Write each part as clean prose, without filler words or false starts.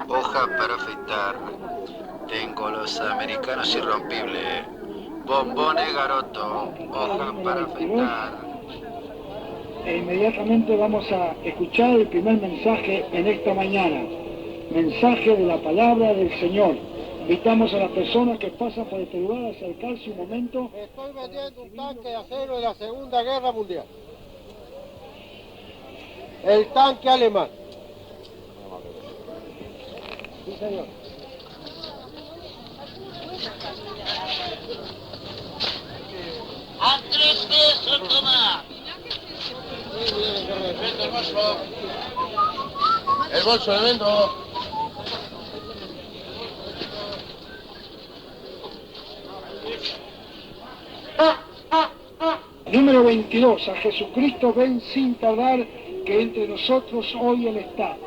hoja para afeitar. Tengo los americanos irrompibles. Bombones Garoto, hoja para afeitar. E inmediatamente vamos a escuchar el primer mensaje en esta mañana. Mensaje de la palabra del Señor. Invitamos a las personas que pasan por este lugar a acercarse un momento. Estoy vendiendo un tanque de acero de la Segunda Guerra Mundial. El tanque alemán. Sí, señor. A 3 pesos, toma. Vendo el bolso. El bolso le vendo. Número 22. A Jesucristo ven sin tardar, que entre nosotros hoy Él está.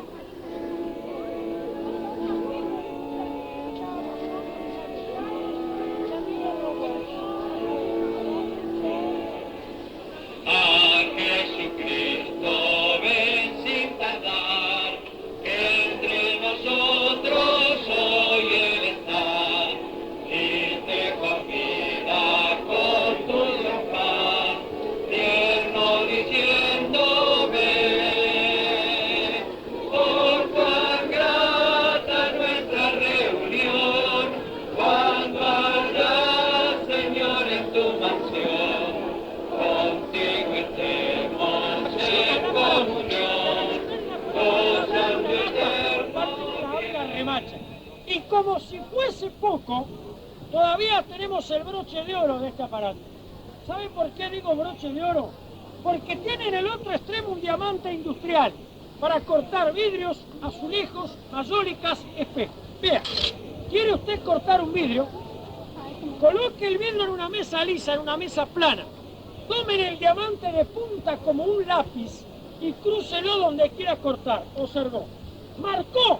Y como si fuese poco, todavía tenemos el broche de oro de este aparato. ¿Saben por qué digo broche de oro? Porque tiene en el otro extremo un diamante industrial para cortar vidrios, azulejos, mayólicas, espejos. Vea, ¿quiere usted cortar un vidrio? Coloque el vidrio en una mesa lisa, en una mesa plana. Tomen el diamante de punta como un lápiz y crúcelo donde quiera cortar. Observó. Marcó.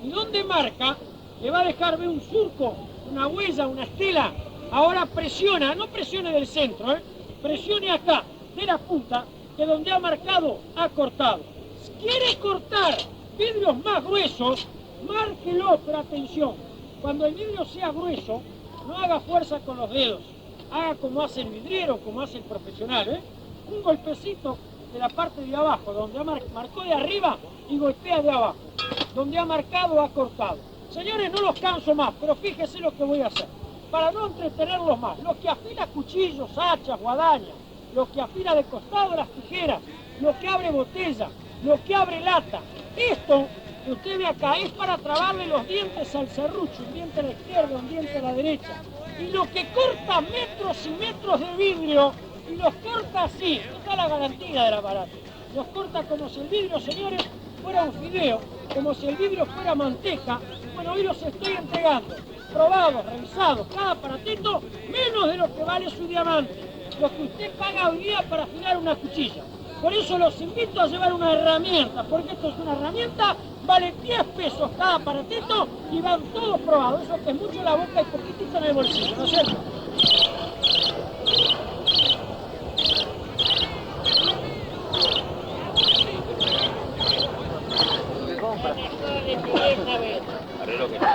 Y donde marca, le va a dejar ver un surco, una huella, una estela. Ahora presiona, no presione del centro, presione acá, de la punta, que donde ha marcado, ha cortado. Si quiere cortar vidrios más gruesos, márquelo, pero atención, cuando el vidrio sea grueso, no haga fuerza con los dedos, haga como hace el vidriero, como hace el profesional, un golpecito de la parte de abajo, donde marcó de arriba y golpea de abajo. Donde ha marcado, ha cortado. Señores, no los canso más, pero fíjense lo que voy a hacer. Para no entretenerlos más, los que afila cuchillos, hachas, guadañas, los que afila de costado las tijeras, los que abre botella, los que abre lata. Esto que usted ve acá es para trabarle los dientes al serrucho, un diente a la izquierda, un diente a la derecha. Y lo que corta metros y metros de vidrio, y los corta así, está la garantía del aparato. Los corta como si el vidrio, señores, fuera un fideo, como si el vidrio fuera manteca. Bueno, hoy los estoy entregando, probados, revisados, cada aparatito, menos de lo que vale su diamante, lo que usted paga hoy día para afilar una cuchilla. Por eso los invito a llevar una herramienta, porque esto es una herramienta, vale 10 pesos cada aparatito y van todos probados. Eso que es mucho en la boca y poquitito en el bolsillo, ¿no es cierto? Arreglo que no.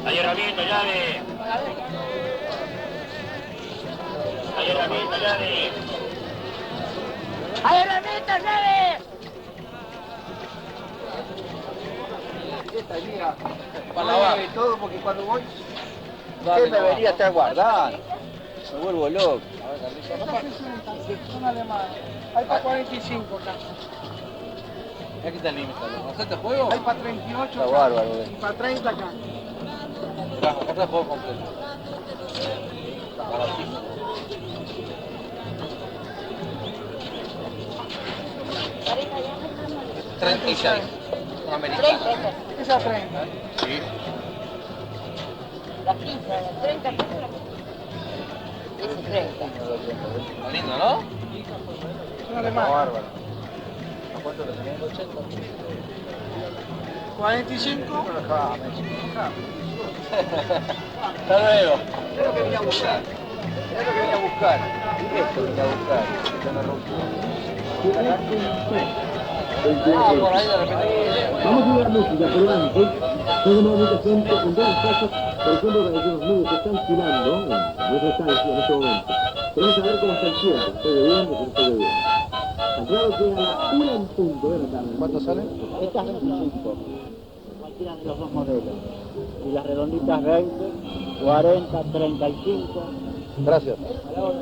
Hay herramienta, llave. Hay herramienta, llave. ¡Hay herramientas, llave! Esta mía, para lavar y todo, porque cuando voy, ¿qué me debería estar guardando? Me vuelvo loco. Son alemanes. Hay para 45 acá. Aquí está el límite, ¿no? ¿Hacerte juego? Hay para 38 Está acá. bárbaro, Y para 30 acá. Acá está el juego completo. Baratísimo. $36. Americano. Esa 30. Sí. La 15, 30 pesos. Ese 30. Está lindo, ¿no? Son alemanes. Bárbaro. ¿A cuánto le tenían? 80. 45. Hasta luego. Es lo que venía a buscar. Es lo que venía a buscar. Esto venía a buscar. Esto me rompió. por ahí de repente. Vamos a ir a la música, pero antes, tenemos mucha gente en todas las casas, por ejemplo, cuando decimos amigos que están filando en nuestra estancia en este momento. Queremos saber cómo está el tiempo, ¿estoy lloviendo o no estoy lloviendo? Aclaro que a la 1 en punto de la tarde. ¿Cuánto salen? Estas 25, cualquiera de los dos modelos. Y las redonditas 20, 40, 35. Gracias. A la hora.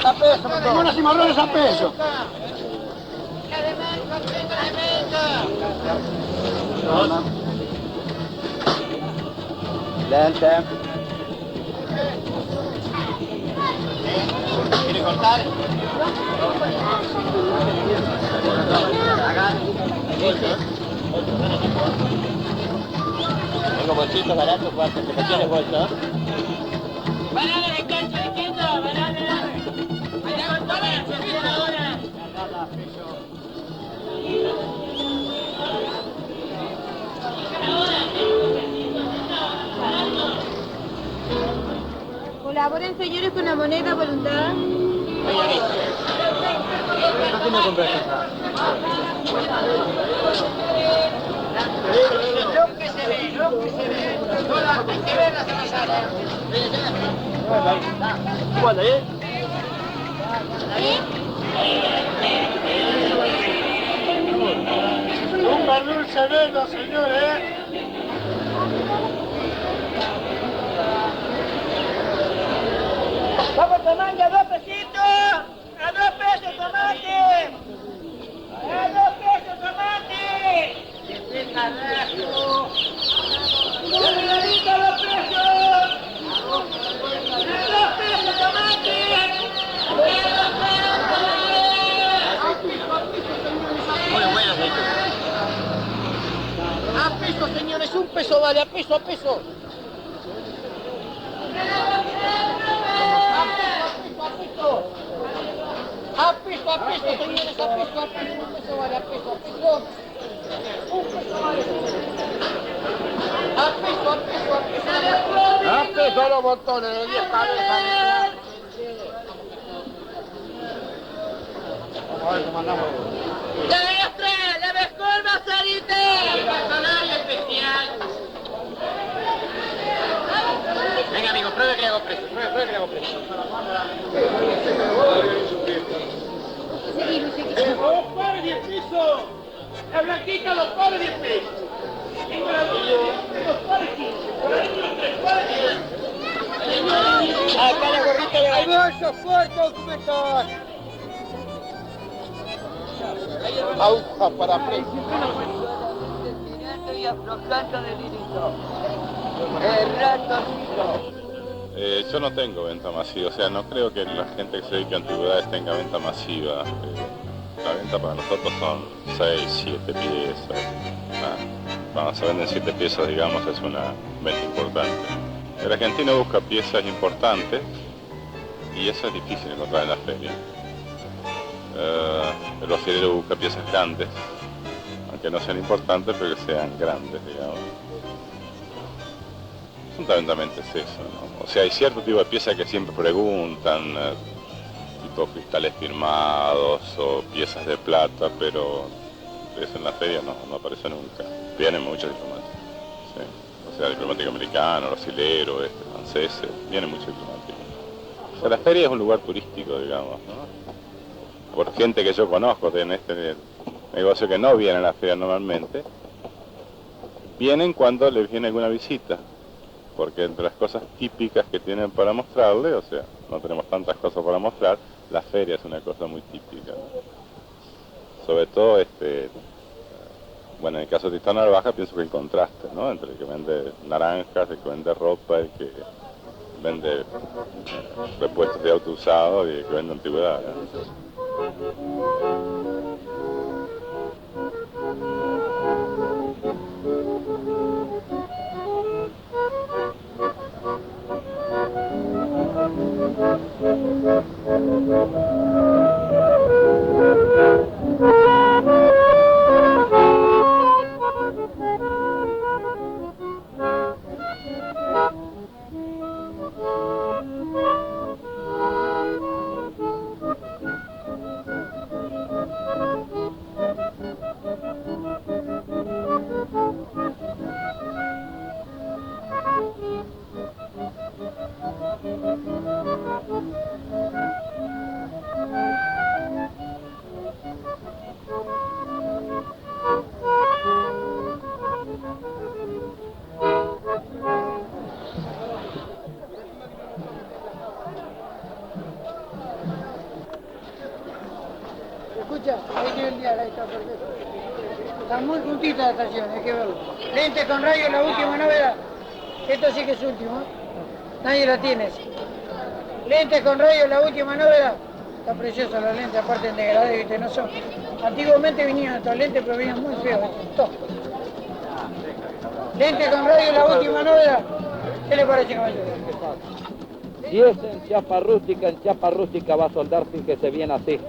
A peso, Unos cimarrones a peso. Lente. ¿Quiere cortar? Tengo bolsitos baratos, ¿cuántos? ¿Te tienes bolsa? ¡Banana de cancha de izquierda! ¡Banana! ¡Allá con toda la izquierda ahora! Colaboren, señores, con la moneda voluntad. ¿Qué me compraste? Lo que se ve. Hola, hay que ver las manzanas. ¿Cuál es? Un dulce velo, señores. Vamos tomando a 2 pesitos. A 2 pesos tomate. A 2 pesos tomate. ¡Cargadito a 2 pesos! ¡A 2 pesos tomate! Muy bueno, señor. A peso, señores, un peso vale, a peso, a peso. A peso, señores, a peso, un peso vale, a peso. Un peso vale. A peso. A peso los botones de 10 cabezas. Vamos a ver cómo andamos. ¡La extra! ¡La mejor mazadita! ¡Personal especial! Venga, amigo, pruebe que le hago precio. Pruebe que le hago precio. ¡Los pares 10 pesos! ¡La blanquita, los pares 10 pesos! Tengo la doble, los pares 15. Por ahí los 3 pares 10. Acá la gorrita de ¡ay, bolso fuerte, documental! Auja para precio. Y aflojando del hilito. El ratoncito. Yo no tengo venta masiva, o sea, no creo que la gente que se dedica a antigüedades tenga venta masiva. La venta para nosotros son 6, 7 piezas. Cuando se venden 7 piezas, digamos, es una venta importante. El argentino busca piezas importantes y eso es difícil encontrar en la feria. El brasilero busca piezas grandes, aunque no sean importantes, pero que sean grandes, digamos. Fundamentalmente es eso, ¿no? O sea, hay cierto tipo de piezas que siempre preguntan, tipo cristales firmados o piezas de plata, pero eso en la feria no aparece nunca. Vienen muchos diplomáticos, ¿sí? O sea, diplomático americano, brasilero, franceses, vienen muchos diplomáticos. O sea, la feria es un lugar turístico, digamos, ¿no? Por gente que yo conozco en este negocio que no viene a la feria normalmente, vienen cuando les viene alguna visita. Porque entre las cosas típicas que tienen para mostrarle, o sea, no tenemos tantas cosas para mostrar, la feria es una cosa muy típica, ¿no? Sobre todo, bueno, en el caso de Tristán Narvaja pienso que el contraste, ¿no? Entre el que vende naranjas, el que vende ropa, el que vende repuestos de auto usado y el que vende antigüedades, ¿no? Escucha, ahí tiene el día, ahí está perfecto. Está muy juntita la estación, hay que verlo. Lente con rayo, la última novedad. Esto sí que es último, ¿eh? Nadie la tiene. Lente con rayo, la última novedad. Está preciosa la lente, aparte en degradé, ¿viste? No son. Antiguamente venían estos lentes, pero venían muy feos, ¿viste? Top. Lente con rayo, la última novedad. ¿Qué le parece, caballero? Si es en chapa rústica va a soldar, fíjese bien así.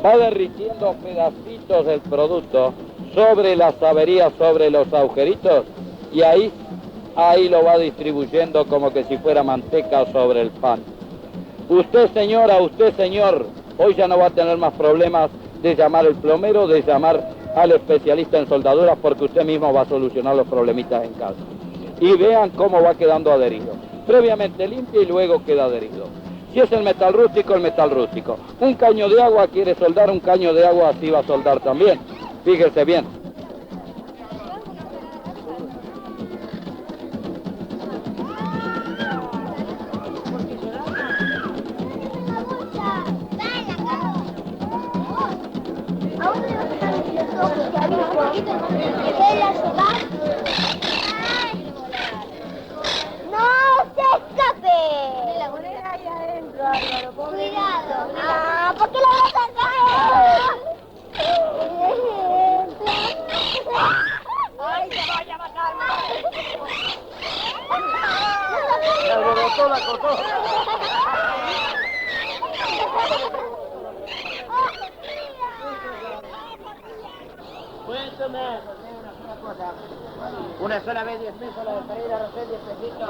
Va derritiendo pedacitos del producto sobre las averías, sobre los agujeritos, y ahí lo va distribuyendo como que si fuera manteca sobre el pan. Usted señora, usted señor, hoy ya no va a tener más problemas de llamar al plomero, de llamar al especialista en soldaduras, porque usted mismo va a solucionar los problemitas en casa. Y vean cómo va quedando adherido. Previamente limpia y luego queda adherido. Si es el metal rústico, el metal rústico. Un caño de agua quiere soldar, un caño de agua así va a soldar también. Fíjese bien. ¡No se escape! La moneda ahí adentro, Álvaro. Cuidado. Ah, ¿por qué la vas a sacar? ¡Ay, se vaya a matar! La rebotó, la cortó. Cuéntame una cosa. Una sola vez 10 pesos, la de Pereira Rosel 10 pesitos.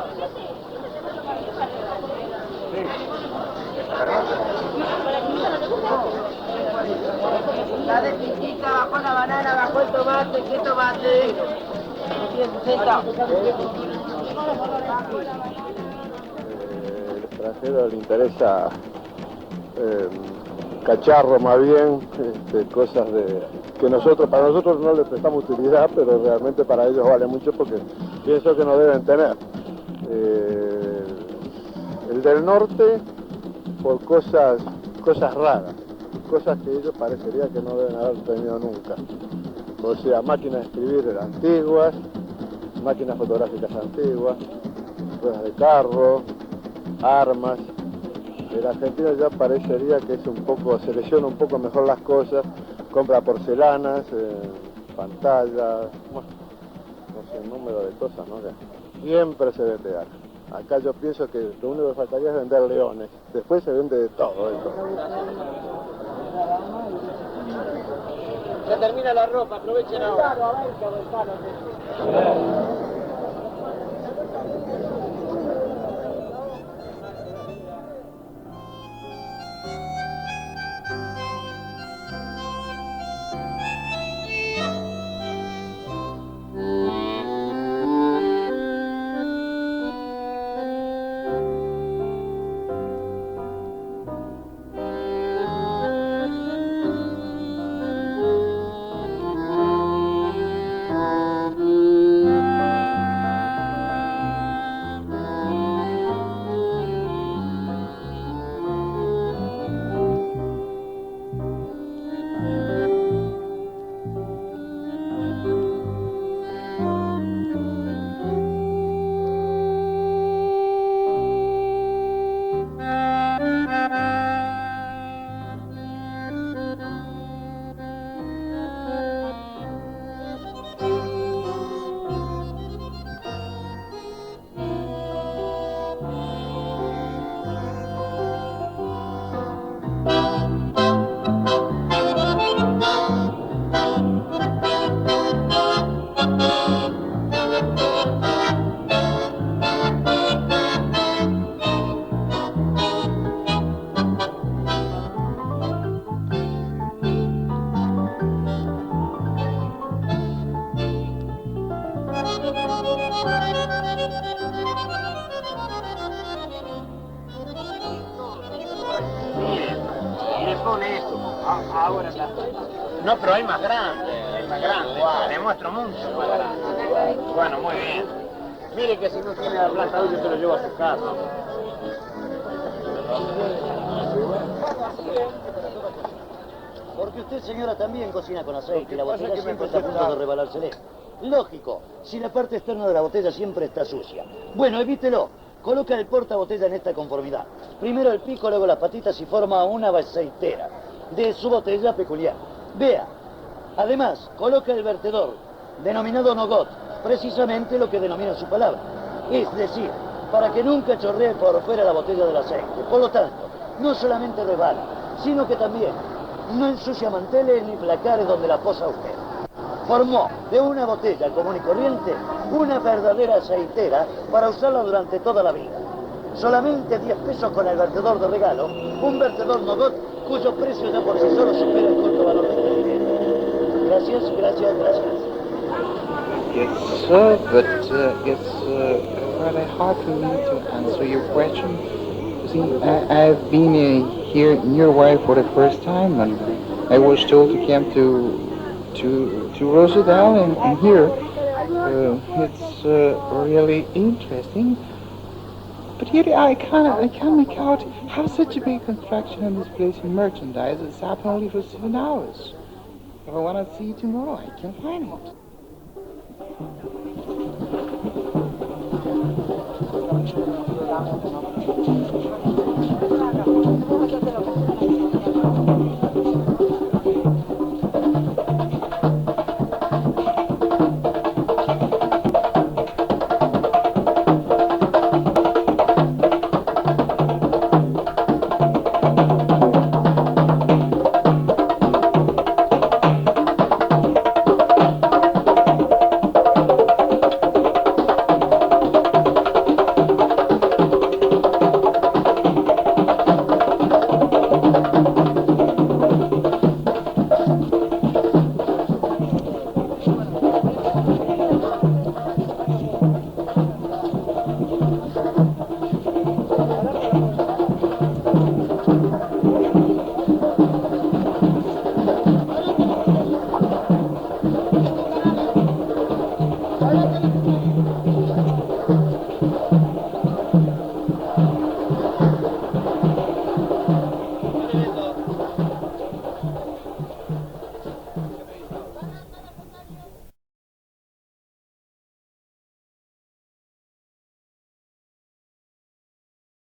La de chiquita, bajó la banana, bajó el tomate, ¿qué tomate? 160. El extranjero le interesa cacharro más bien, cosas que para nosotros no les prestamos utilidad, pero realmente para ellos vale mucho porque pienso que no deben tener. El del norte por cosas raras, cosas que ellos parecería que no deben haber tenido nunca. O sea, máquinas de escribir antiguas, máquinas fotográficas antiguas, ruedas de carro, armas. El argentino ya parecería que es selecciona un poco mejor las cosas, compra porcelanas, pantallas, bueno, no sé, un número de cosas, ¿no? Que siempre se vende algo. Acá yo pienso que lo único que faltaría es vender leones, después se vende de todo eso. Se termina la ropa, aprovechen ahora. con eso. Ahora está. No, pero hay más grande, le muestro mucho más grande. Bueno, muy bien. Mire que si no tiene la plata hoy yo se lo llevo a su casa. Porque usted, señora, también cocina con aceite y la botella siempre está a punto de rebalársele. Lógico, si la parte externa de la botella siempre está sucia. Bueno, evítelo. Coloca el portabotella en esta conformidad. Primero el pico, luego las patitas y forma una aceitera de su botella peculiar. Vea, además, coloca el vertedor, denominado nogot, precisamente lo que denomina su palabra. Es decir, para que nunca chorree por fuera la botella del aceite. Por lo tanto, no solamente resbala, sino que también no ensucia manteles ni placares donde la posa usted. Formó de una botella común y corriente una verdadera aceitera para usarla durante toda la vida. Solamente 10 pesos con el vertedor de regalo, un vertedor nogot cuyo precio ya por sí solo supera el corto valor de este dinero. Gracias. Yes, sir, but it's rather hard for me to answer your question. You see, I've been here in your way for the first time, and I was told to come to Rosedale, and here it's really interesting. But here I can't make out how such a big construction and displaying merchandise is up only for 7 hours. If I want to see it tomorrow, I can find it.